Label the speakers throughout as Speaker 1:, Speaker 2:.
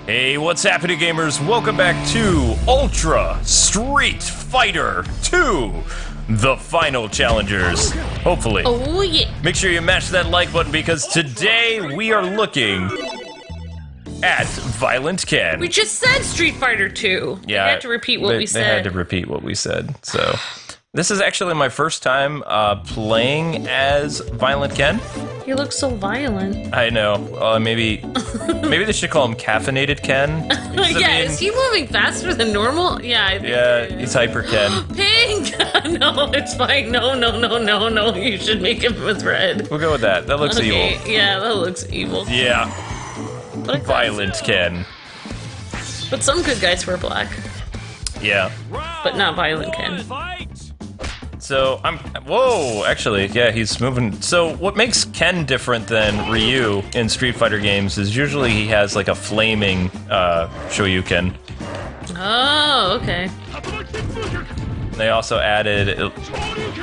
Speaker 1: Hey, what's happening, gamers? Welcome back to Ultra Street Fighter 2, the final challengers, hopefully.
Speaker 2: Oh, yeah.
Speaker 1: Make sure you mash that like button because today we are looking at Violent Ken.
Speaker 2: We just said Street Fighter 2.
Speaker 1: Yeah,
Speaker 2: we had to repeat what we said.
Speaker 1: They had to repeat what we said, so. This is actually my first time playing as Violent Ken.
Speaker 2: He looks so violent.
Speaker 1: I know. Maybe they should call him Caffeinated Ken.
Speaker 2: Yeah, is he moving faster than normal? Yeah, I think
Speaker 1: Yeah, he's Hyper Ken.
Speaker 2: Pink! No, it's fine. No. You should make him with red.
Speaker 1: We'll go with that. That looks evil.
Speaker 2: Yeah, that looks evil.
Speaker 1: Yeah.
Speaker 2: But
Speaker 1: Violent Ken.
Speaker 2: But some good guys wear black.
Speaker 1: Yeah.
Speaker 2: But not Violent Ken.
Speaker 1: So, whoa, actually, yeah, he's moving. So, what makes Ken different than Ryu in Street Fighter games is usually he has, like, a flaming, Shoryuken.
Speaker 2: Oh, okay.
Speaker 1: They also added,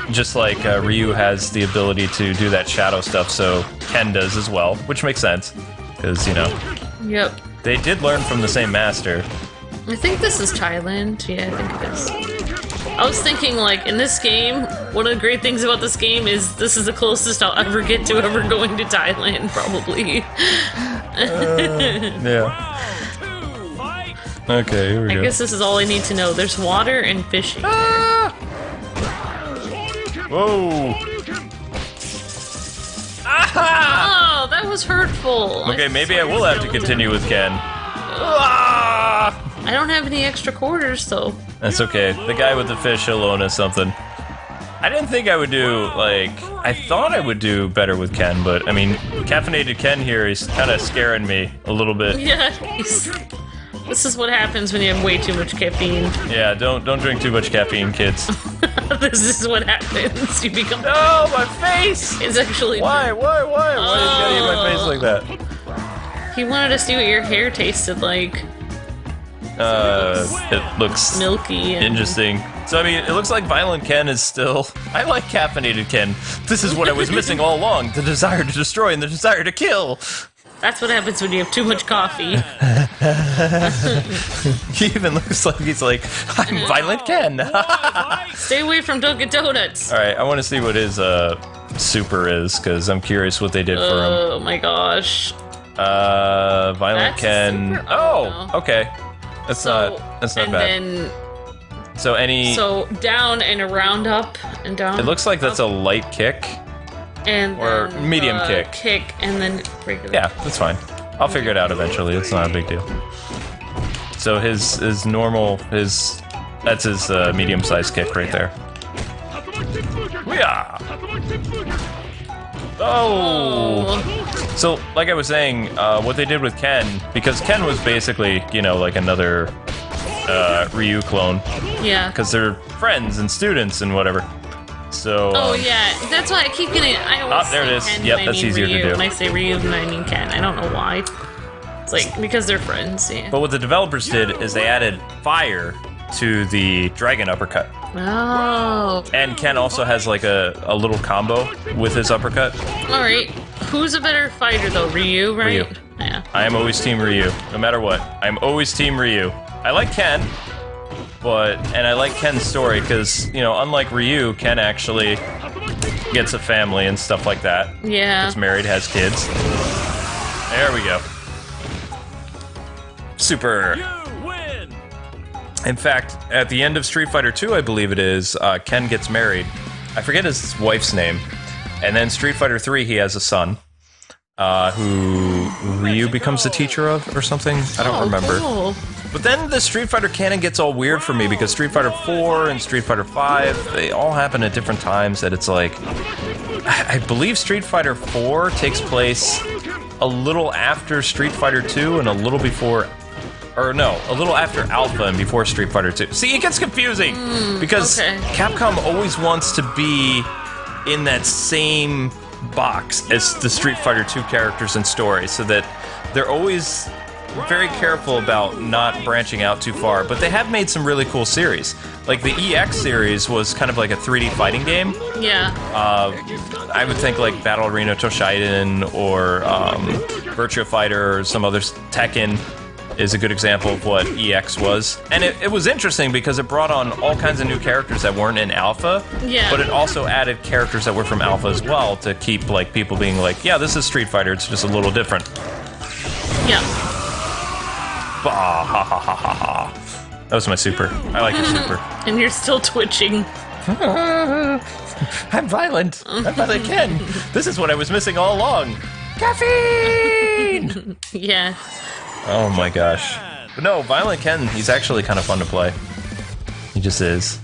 Speaker 1: just like Ryu has the ability to do that shadow stuff, so Ken does as well, which makes sense, because, you know.
Speaker 2: Yep.
Speaker 1: They did learn from the same master.
Speaker 2: I think this is Thailand. Yeah, I think it is. I was thinking, like, in this game, one of the great things about this game is this is the closest I'll ever get to ever going to Thailand, probably.
Speaker 1: Yeah. Okay, here we go.
Speaker 2: I guess this is all I need to know. There's water and fishing.
Speaker 1: Ah! Whoa! Ah!
Speaker 2: Oh, that was hurtful.
Speaker 1: Okay, maybe I will have to continue with Ken. Ah!
Speaker 2: I don't have any extra quarters, though.
Speaker 1: That's okay. The guy with the fish, he'll loan us something. I didn't think I would do, like... I thought I would do better with Ken, but, I mean, Caffeinated Ken here, he's kind of scaring me a little bit.
Speaker 2: Yeah, this is what happens when you have way too much caffeine.
Speaker 1: Yeah, don't drink too much caffeine, kids.
Speaker 2: This is what happens. You become...
Speaker 1: No, my face!
Speaker 2: It's actually...
Speaker 1: Why? Why is he gotta eat my face like that?
Speaker 2: He wanted to see what your hair tasted like.
Speaker 1: It looks
Speaker 2: milky and
Speaker 1: interesting. So, I mean, it looks like Violent Ken is still... I like Caffeinated Ken. This is what I was missing all along. The desire to destroy and the desire to kill.
Speaker 2: That's what happens when you have too much coffee.
Speaker 1: He even looks like he's like, I'm Violent Ken.
Speaker 2: Stay away from Dunkin' Donuts.
Speaker 1: Alright, I want to see what his super is, because I'm curious what they did for him.
Speaker 2: Oh my gosh.
Speaker 1: Violent
Speaker 2: That's
Speaker 1: Ken.
Speaker 2: super?
Speaker 1: Oh,
Speaker 2: no.
Speaker 1: okay. That's not bad.
Speaker 2: Then,
Speaker 1: so
Speaker 2: down and around, up and down.
Speaker 1: It looks like that's a light kick.
Speaker 2: And
Speaker 1: or
Speaker 2: then
Speaker 1: medium kick.
Speaker 2: Kick and then regular.
Speaker 1: Yeah, that's fine. I'll figure it out eventually. It's not a big deal. So his normal, that's his medium-sized kick right there. Yeah. Oh. So, like I was saying, what they did with Ken, because Ken was basically, you know, like another Ryu clone.
Speaker 2: Yeah.
Speaker 1: Because they're friends and students and whatever. So.
Speaker 2: Oh yeah, that's why I keep getting. I always
Speaker 1: there it
Speaker 2: say
Speaker 1: is.
Speaker 2: Ken
Speaker 1: Yep,
Speaker 2: when I
Speaker 1: that's
Speaker 2: mean
Speaker 1: easier
Speaker 2: Ryu.
Speaker 1: to do.
Speaker 2: When I say Ryu, then I mean Ken. I don't know why. It's like because they're friends. Yeah.
Speaker 1: But what the developers did is they added fire to the dragon uppercut.
Speaker 2: Oh.
Speaker 1: And Ken also has like a little combo with his uppercut.
Speaker 2: Alright. Who's a better fighter though? Ryu, right?
Speaker 1: Ryu.
Speaker 2: Yeah.
Speaker 1: I am always Team Ryu, no matter what. I'm always Team Ryu. I like Ken, and I like Ken's story because, you know, unlike Ryu, Ken actually gets a family and stuff like that.
Speaker 2: Yeah.
Speaker 1: Gets married, has kids. There we go. Super. In fact, at the end of Street Fighter 2, I believe it is, Ken gets married. I forget his wife's name. And then Street Fighter 3, he has a son, who Ryu becomes the teacher of, or something? I don't remember.
Speaker 2: Cool.
Speaker 1: But then the Street Fighter canon gets all weird for me, because Street Fighter 4 and Street Fighter 5, they all happen at different times, that it's like... I believe Street Fighter 4 takes place a little after Street Fighter 2 and a little before... Or no, a little after Alpha and before Street Fighter 2. See, it gets confusing, because Capcom always wants to be in that same box as the Street Fighter 2 characters and stories, so that they're always very careful about not branching out too far. But they have made some really cool series. Like the EX series was kind of like a 3D fighting game.
Speaker 2: Yeah.
Speaker 1: I would think like Battle Arena Toshinden or Virtua Fighter or some others, Tekken. is a good example of what EX was. And it was interesting because it brought on all kinds of new characters that weren't in Alpha.
Speaker 2: Yeah.
Speaker 1: But it also added characters that were from Alpha as well to keep like people being like, yeah, this is Street Fighter, it's just a little different.
Speaker 2: Yeah.
Speaker 1: Bah, ha ha ha ha ha. That was my super. I like your super.
Speaker 2: And you're still twitching.
Speaker 1: I'm violent. I'm Violent Ken. This is what I was missing all along. Caffeine!
Speaker 2: Yeah.
Speaker 1: Oh my gosh. But no, Violent Ken, he's actually kind of fun to play. He just is.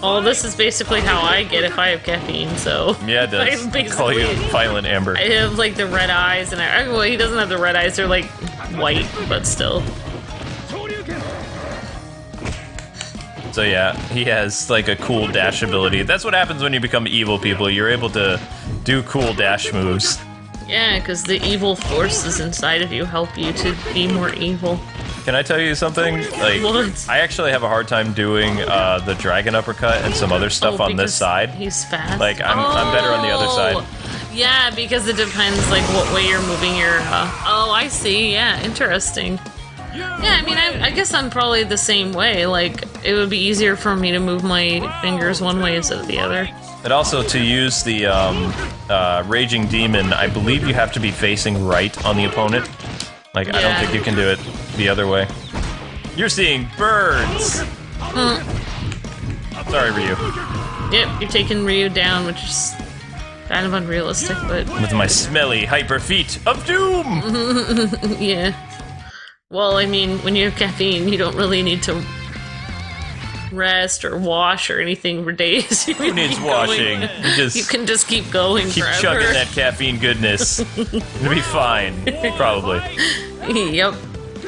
Speaker 2: Oh, this is basically how I get if I have caffeine, so...
Speaker 1: Yeah, it does.
Speaker 2: I
Speaker 1: Call you Violent Amber.
Speaker 2: I have, like, the red eyes, and well, he doesn't have the red eyes, they're, like, white, but still.
Speaker 1: So yeah, he has like a cool dash ability. That's what happens when you become evil people. You're able to do cool dash moves.
Speaker 2: Yeah, because the evil forces inside of you help you to be more evil.
Speaker 1: Can I tell you something? Like,
Speaker 2: What?
Speaker 1: I actually have a hard time doing the dragon uppercut and some other stuff on this side.
Speaker 2: He's fast.
Speaker 1: Like, I'm better on the other side.
Speaker 2: Yeah, because it depends, like, what way you're moving your... Oh, I see. Yeah, interesting. Yeah, I mean, I guess I'm probably the same way. Like, it would be easier for me to move my fingers one way instead of the other.
Speaker 1: And also, to use the Raging Demon, I believe you have to be facing right on the opponent. Like, I don't think you can do it the other way. You're seeing birds! Sorry, Ryu.
Speaker 2: Yep, you're taking Ryu down, which is kind of unrealistic, but...
Speaker 1: With my smelly hyper feet of doom!
Speaker 2: Yeah. Well, I mean, when you have caffeine, you don't really need to rest or wash or anything for days.
Speaker 1: Who needs washing?
Speaker 2: You can just keep going
Speaker 1: keep
Speaker 2: forever.
Speaker 1: chugging that caffeine goodness. It'll be fine, probably.
Speaker 2: Yep.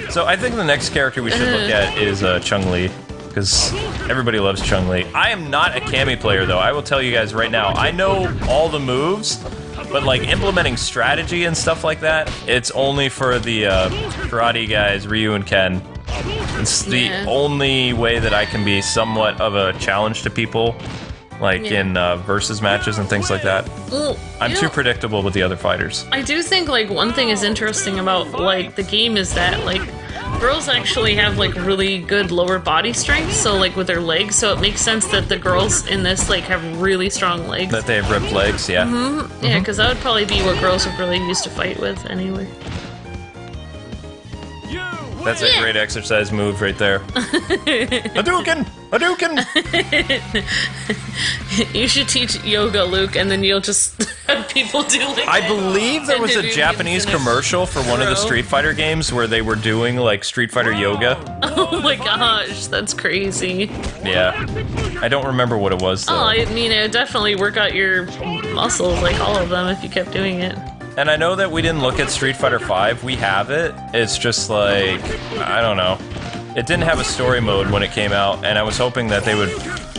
Speaker 1: So I think the next character we should look at is Chun-Li, because everybody loves Chun-Li. I am not a Cammy player, though. I will tell you guys right now. I know all the moves, but like implementing strategy and stuff like that, it's only for the karate guys, Ryu and Ken. It's the only way that I can be somewhat of a challenge to people, like in versus matches and things like that.
Speaker 2: Well,
Speaker 1: I'm too predictable with the other fighters.
Speaker 2: I do think, like, one thing is interesting about, like, the game is that, like, girls actually have, like, really good lower body strength, so, like, with their legs, so it makes sense that the girls in this, like, have really strong legs.
Speaker 1: That they have ripped legs, yeah.
Speaker 2: Yeah, because that would probably be what girls would really used to fight with, anyway.
Speaker 1: That's a great exercise move right there. Hadouken! Hadouken!
Speaker 2: You should teach yoga, Luke, and then you'll just have people do like
Speaker 1: I believe there was a Japanese commercial for one of the Street Fighter games where they were doing like Street Fighter yoga.
Speaker 2: Oh my gosh, that's crazy.
Speaker 1: Yeah. I don't remember what it was though.
Speaker 2: Oh, I mean, it would definitely work out your muscles, like all of them, if you kept doing it.
Speaker 1: And I know that we didn't look at Street Fighter V. We have it. It's just like, I don't know. It didn't have a story mode when it came out, and I was hoping that they would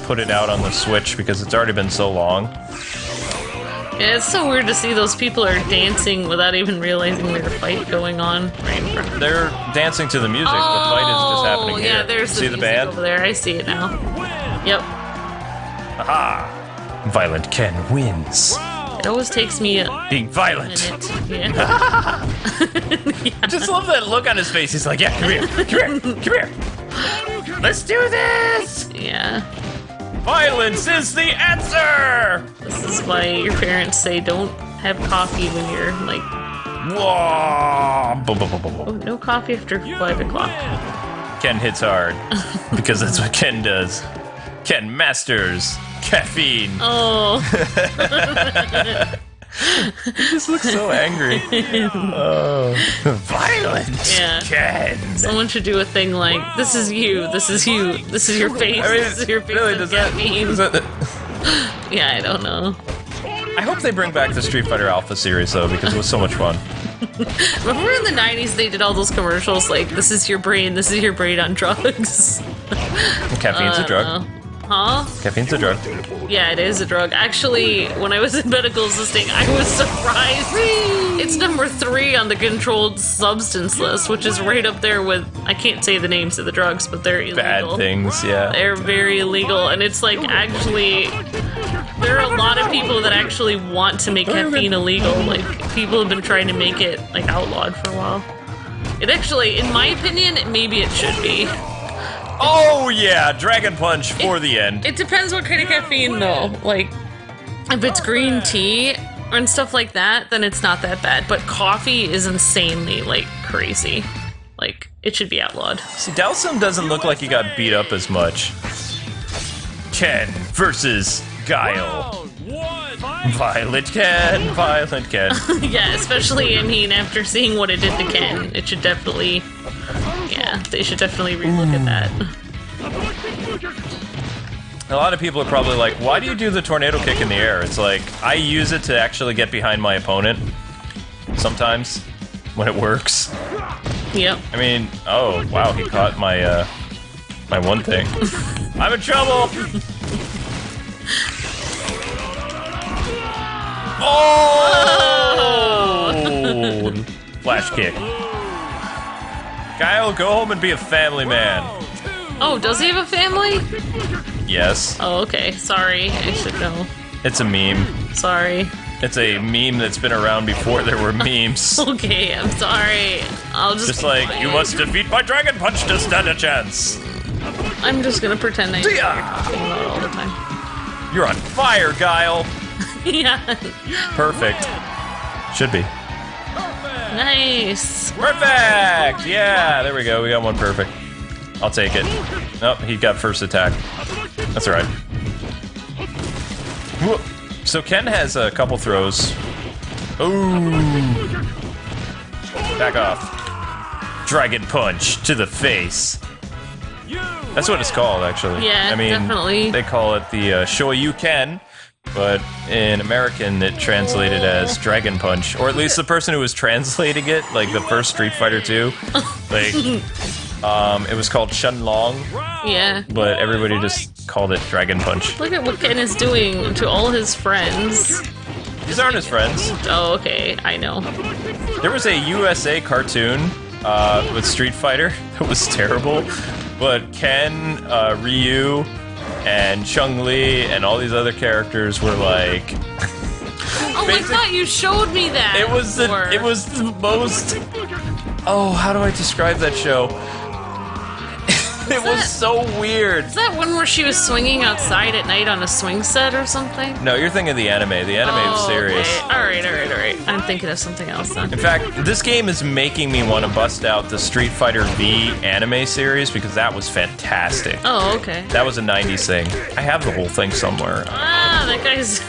Speaker 1: put it out on the Switch because it's already been so long.
Speaker 2: Yeah, it's so weird to see those people are dancing without even realizing there's a fight going on right in front of them.
Speaker 1: They're dancing to the music. The fight is just happening here.
Speaker 2: Yeah, there's
Speaker 1: See the
Speaker 2: music
Speaker 1: band?
Speaker 2: over there. I see it now. Yep.
Speaker 1: Aha! Violent Ken wins.
Speaker 2: It always takes me a
Speaker 1: Being violent.
Speaker 2: minute. Yeah.
Speaker 1: I just love that look on his face. He's like, yeah, come here, come here, come here. Let's do this!
Speaker 2: Yeah.
Speaker 1: Violence is the answer!
Speaker 2: This is why your parents say don't have coffee when you're like,
Speaker 1: Whoa!
Speaker 2: oh, no coffee after 5 o'clock.
Speaker 1: Ken hits hard. Because that's what Ken does. Ken masters caffeine.
Speaker 2: Oh.
Speaker 1: He just looks so angry. Oh. Violent.
Speaker 2: Yeah.
Speaker 1: Ken.
Speaker 2: Someone should do a thing like, this is you, this is you, this is your face,
Speaker 1: I mean,
Speaker 2: this is your face
Speaker 1: really,
Speaker 2: of
Speaker 1: does that,
Speaker 2: caffeine.
Speaker 1: does that,
Speaker 2: Yeah, I don't know.
Speaker 1: I hope they bring back the Street Fighter Alpha series, though, because it was so much fun.
Speaker 2: Remember in the 90s they did all those commercials like, this is your brain on drugs?
Speaker 1: Caffeine's a drug.
Speaker 2: Huh?
Speaker 1: Caffeine's a drug.
Speaker 2: Yeah, it is a drug. Actually, when I was in medical assisting, I was surprised. It's number 3 on the controlled substance list, which is right up there with, I can't say the names of the drugs, but they're illegal.
Speaker 1: Bad things, yeah.
Speaker 2: They're very illegal, and it's like, actually, there are a lot of people that actually want to make caffeine illegal. Like, people have been trying to make it, like, outlawed for a while. It actually, in my opinion, maybe it should be.
Speaker 1: Oh yeah, Dragon Punch for the end.
Speaker 2: It depends what kind of caffeine, though. Like, if it's green tea and stuff like that, then it's not that bad. But coffee is insanely, like, crazy. Like, it should be outlawed.
Speaker 1: See, Dhalsim doesn't look like he got beat up as much. Ken versus Guile. Violent Ken, Violent Ken.
Speaker 2: Yeah, especially, I mean, after seeing what it did to Ken, it should definitely... Yeah, they should definitely relook at that.
Speaker 1: A lot of people are probably like, why do you do the tornado kick in the air? It's like, I use it to actually get behind my opponent. Sometimes, when it works.
Speaker 2: Yep.
Speaker 1: I mean, oh, wow, he caught my, my one thing. I'm in trouble! Oh! Flash kick. Guile, go home and be a family man.
Speaker 2: Oh, does he have a family?
Speaker 1: Yes.
Speaker 2: Oh, okay. Sorry. I should know.
Speaker 1: It's a meme.
Speaker 2: Sorry.
Speaker 1: It's a meme that's been around before there were memes.
Speaker 2: Okay, I'm sorry. I'll just
Speaker 1: like, you must defeat my Dragon Punch to stand a chance.
Speaker 2: I'm just gonna pretend I do that all the time.
Speaker 1: You're on fire, Guile.
Speaker 2: Yeah.
Speaker 1: Perfect. Should be.
Speaker 2: Nice.
Speaker 1: Perfect! Yeah, there we go. We got one perfect. I'll take it. Nope, he got first attack. That's alright. So Ken has a couple throws. Ooh. Back off. Dragon Punch to the face. That's what it's called, actually.
Speaker 2: Yeah,
Speaker 1: I mean,
Speaker 2: definitely.
Speaker 1: They call it the Shoyu Ken, but in American it translated as Dragon Punch, or at least the person who was translating it, like the first Street Fighter 2, like, it was called Shenlong.
Speaker 2: Yeah.
Speaker 1: But everybody just called it Dragon Punch.
Speaker 2: Look at what Ken is doing to all his friends.
Speaker 1: These aren't his friends.
Speaker 2: Oh, okay. I know.
Speaker 1: There was a USA cartoon with Street Fighter that was terrible, but Ken, Ryu, and Chun-Li and all these other characters were like...
Speaker 2: Oh, I thought you showed me that.
Speaker 1: It was the most... Oh, how do I describe that show? It was so weird.
Speaker 2: Is that one where she was swinging outside at night on a swing set or something?
Speaker 1: No, you're thinking of the anime. The anime is serious.
Speaker 2: Okay. All right. I'm thinking of something else then.
Speaker 1: In fact, this game is making me want to bust out the Street Fighter V anime series because that was fantastic.
Speaker 2: Oh, okay.
Speaker 1: That was a 90s thing. I have the whole thing somewhere.
Speaker 2: Ah, that guy's...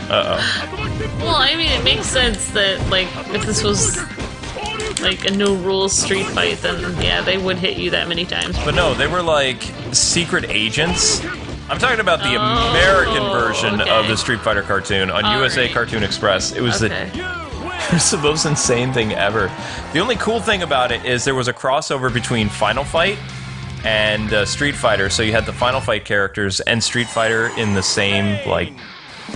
Speaker 1: Uh-oh.
Speaker 2: Well, I mean, it makes sense that, like, if this was... like a no-rules street fight, then yeah, they would hit you that many times.
Speaker 1: But no, they were like secret agents. I'm talking about the American version of the Street Fighter cartoon on USA Cartoon Express. It was it was the most insane thing ever. The only cool thing about it is there was a crossover between Final Fight and Street Fighter, so you had the Final Fight characters and Street Fighter in the same, like,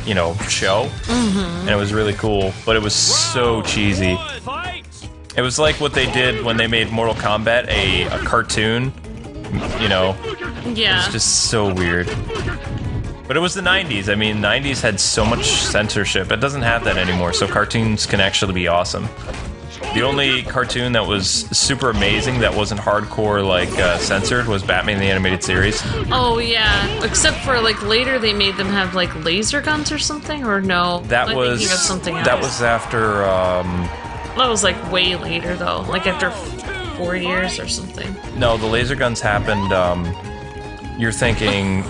Speaker 1: you know, show. And it was really cool, but it was so cheesy. It was like what they did when they made Mortal Kombat a cartoon, you know?
Speaker 2: Yeah.
Speaker 1: It's just so weird. But it was the 90s. I mean, 90s had so much censorship. It doesn't have that anymore, so cartoons can actually be awesome. The only cartoon that was super amazing that wasn't hardcore, like, censored was Batman the Animated Series.
Speaker 2: Oh, yeah. Except for, like, later they made them have, like, laser guns or something, or no?
Speaker 1: That was...
Speaker 2: thinking of something else.
Speaker 1: That was after,
Speaker 2: That was, like, way later, though. Like, after 4 years or something.
Speaker 1: No, the laser guns happened, you're thinking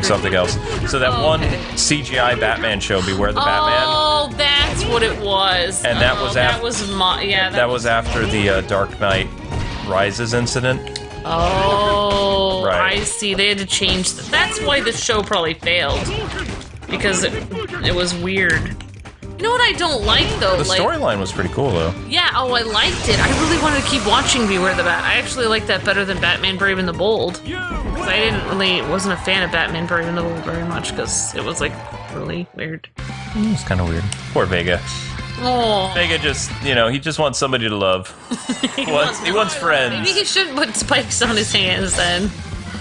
Speaker 1: something else. So that one CGI Batman show, Beware the Batman.
Speaker 2: Oh, that's what it was.
Speaker 1: And that was after...
Speaker 2: That
Speaker 1: was after the Dark Knight Rises incident.
Speaker 2: Oh,
Speaker 1: right.
Speaker 2: I see. They had to change... That's why the show probably failed. Because it was weird. You know what I don't like, though?
Speaker 1: The storyline was pretty cool, though. Yeah,
Speaker 2: I liked it. I really wanted to keep watching Beware the Bat. I actually liked that better than Batman Brave and the Bold. Because I wasn't a fan of Batman Brave and the Bold very much, because it was, like, really weird.
Speaker 1: It was kind of weird. Poor Vega.
Speaker 2: Oh.
Speaker 1: Vega just, you know, he just wants somebody to love. he wants friends.
Speaker 2: Maybe he shouldn't put spikes on his hands, then.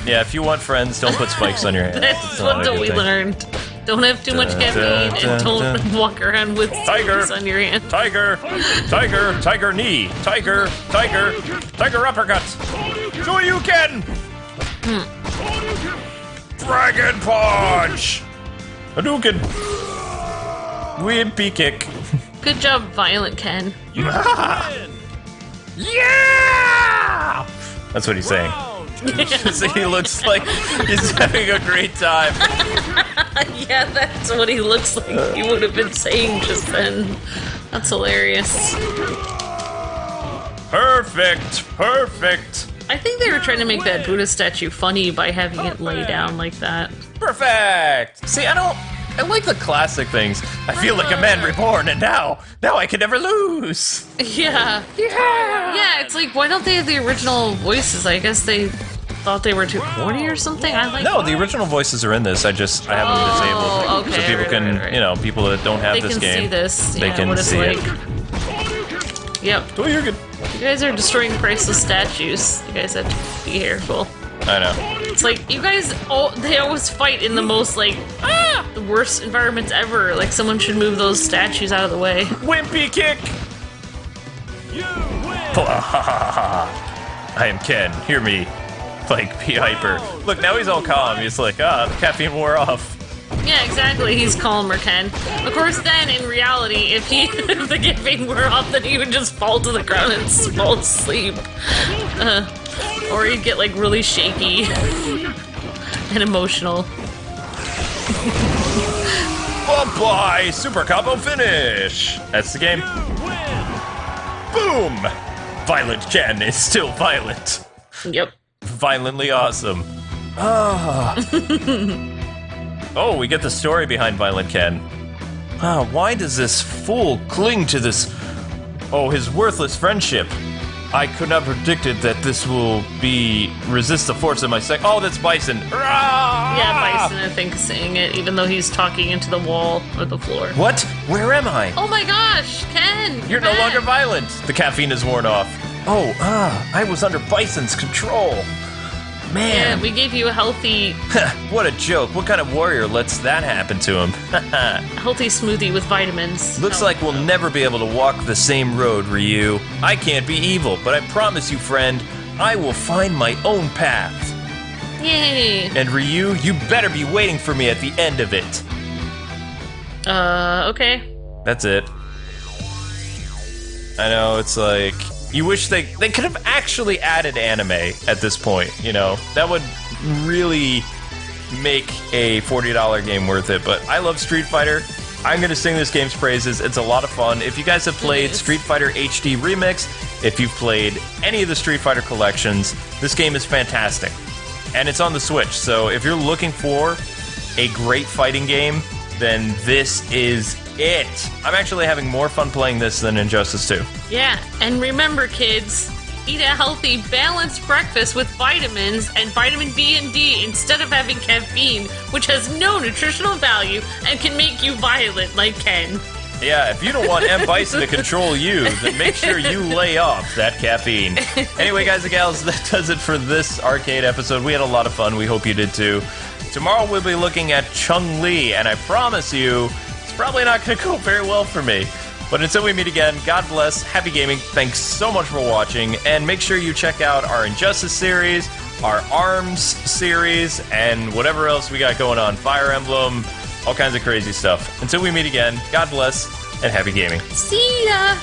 Speaker 1: Yeah, if you want friends, don't put spikes on your hands.
Speaker 2: That's what we learned. Don't have too much caffeine, and don't walk around with
Speaker 1: Tiger
Speaker 2: smoothies on your hand.
Speaker 1: Tiger knee. Tiger uppercut. So you can. Dragon punch. Hadouken. Wimpy kick.
Speaker 2: Good job, Violent Ken.
Speaker 1: Yeah! That's what he's saying. So he looks like he's having a great time.
Speaker 2: Yeah, that's what he looks like. He would have been saying just then. That's hilarious.
Speaker 1: Perfect.
Speaker 2: I think they were trying to make that Buddha statue funny by having it lay down like that.
Speaker 1: Perfect. See, I like the classic things. I feel like a man reborn, and now I can never lose.
Speaker 2: Yeah. Yeah, it's like, why don't they have the original voices? I guess they thought they were too corny or something.
Speaker 1: No, the original voices are in this. I have them disabled.
Speaker 2: Okay,
Speaker 1: so people can,
Speaker 2: right.
Speaker 1: People that don't have this game.
Speaker 2: They can see this.
Speaker 1: They can see it.
Speaker 2: Yep.
Speaker 1: Oh, you're good.
Speaker 2: You guys are destroying priceless statues. You guys have to be careful.
Speaker 1: I know.
Speaker 2: It's like, you guys, they always fight in the most, like, the worst environments ever. Like, someone should move those statues out of the way.
Speaker 1: Wimpy kick! I am Ken. Hear me. Like, be hyper. Look, now he's all calm. He's like, the caffeine wore off.
Speaker 2: Yeah, exactly. He's calmer, Ken. Of course, then, in reality, if the caffeine wore off, then he would just fall to the ground and fall asleep. Or he'd get, like, really shaky and emotional.
Speaker 1: Bye-bye! Super combo finish! That's the game. Boom! Violent Ken is still violent.
Speaker 2: Yep.
Speaker 1: Violently awesome. Oh, we get the story behind Violent Ken. Why does this fool cling to this... his worthless friendship? I could not have predicted that this will resist the force of my Oh, that's Bison.
Speaker 2: Yeah, Bison, I think, is saying it, even though he's talking into the wall or the floor.
Speaker 1: What? Where am I?
Speaker 2: Oh my gosh, Ken!
Speaker 1: You're no longer violent. The caffeine is worn off. I was under Bison's control. Man.
Speaker 2: Yeah, we gave you a healthy...
Speaker 1: What a joke. What kind of warrior lets that happen to him?
Speaker 2: healthy smoothie with vitamins.
Speaker 1: Looks like we'll never be able to walk the same road, Ryu. I can't be evil, but I promise you, friend, I will find my own path.
Speaker 2: Yay.
Speaker 1: And Ryu, you better be waiting for me at the end of it.
Speaker 2: Okay.
Speaker 1: That's it. I know, it's like... You wish they could have actually added anime at this point, That would really make a $40 game worth it, but I love Street Fighter. I'm going to sing this game's praises. It's a lot of fun. If you guys have played Street Fighter HD Remix, if you've played any of the Street Fighter collections, this game is fantastic. And it's on the Switch, so if you're looking for a great fighting game, then this is it. I'm actually having more fun playing this than Injustice 2.
Speaker 2: Yeah, and remember, kids, eat a healthy, balanced breakfast with vitamins and vitamin B and D instead of having caffeine, which has no nutritional value and can make you violent like Ken.
Speaker 1: Yeah, if you don't want M. Bison to control you, then make sure you lay off that caffeine. Anyway, guys and gals, that does it for this arcade episode. We had a lot of fun. We hope you did too. Tomorrow we'll be looking at Chun-Li, and I promise you, it's probably not going to go very well for me. But until we meet again, God bless, happy gaming, thanks so much for watching, and make sure you check out our Injustice series, our ARMS series, and whatever else we got going on, Fire Emblem, all kinds of crazy stuff. Until we meet again, God bless, and happy gaming.
Speaker 2: See ya!